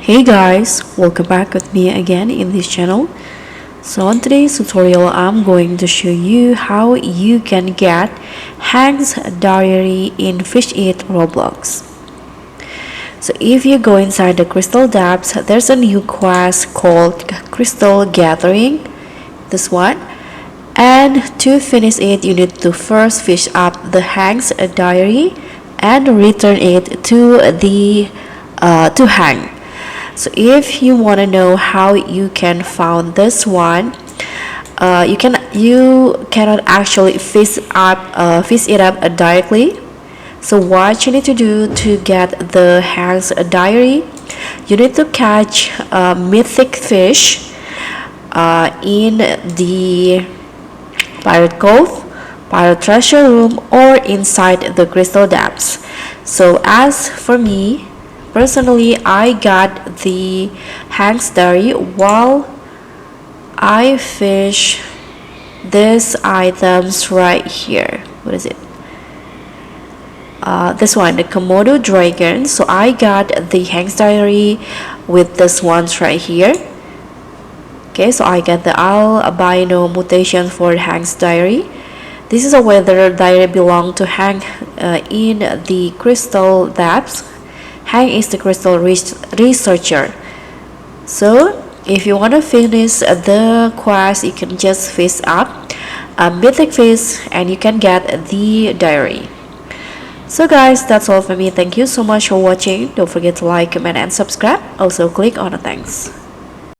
Hey guys, welcome back with me again in this channel. So on today's tutorial, I'm going to show you how you can get Hank's Diary in Fish Eat Roblox. So if you go inside the Crystal Depths, there's a new quest called Crystal Gathering, this one. And to finish it, you need to first fish up the Hank's Diary and return it to Hank. So if you want to know how you can find this one, you cannot actually fish it up directly. So what you need to do to get the Hank's Diary, you need to catch mythic fish in the Pirate Cove, Pirate Treasure Room, or inside the Crystal Depths. So as for me, personally, I got the Hank's Diary while I fish these items right here. What is it? This one, the Komodo Dragon. So I got the Hank's Diary with this ones right here. Okay, so I got the albino mutation for Hank's Diary. This is a weather diary belong to Hank in the Crystal Depths. Hank is the crystal researcher. So if you want to finish the quest, you can just fish up a mythic fish and you can get the diary. So guys, that's all for me. Thank you so much for watching. Don't forget to like, comment and subscribe. Also click on the thanks.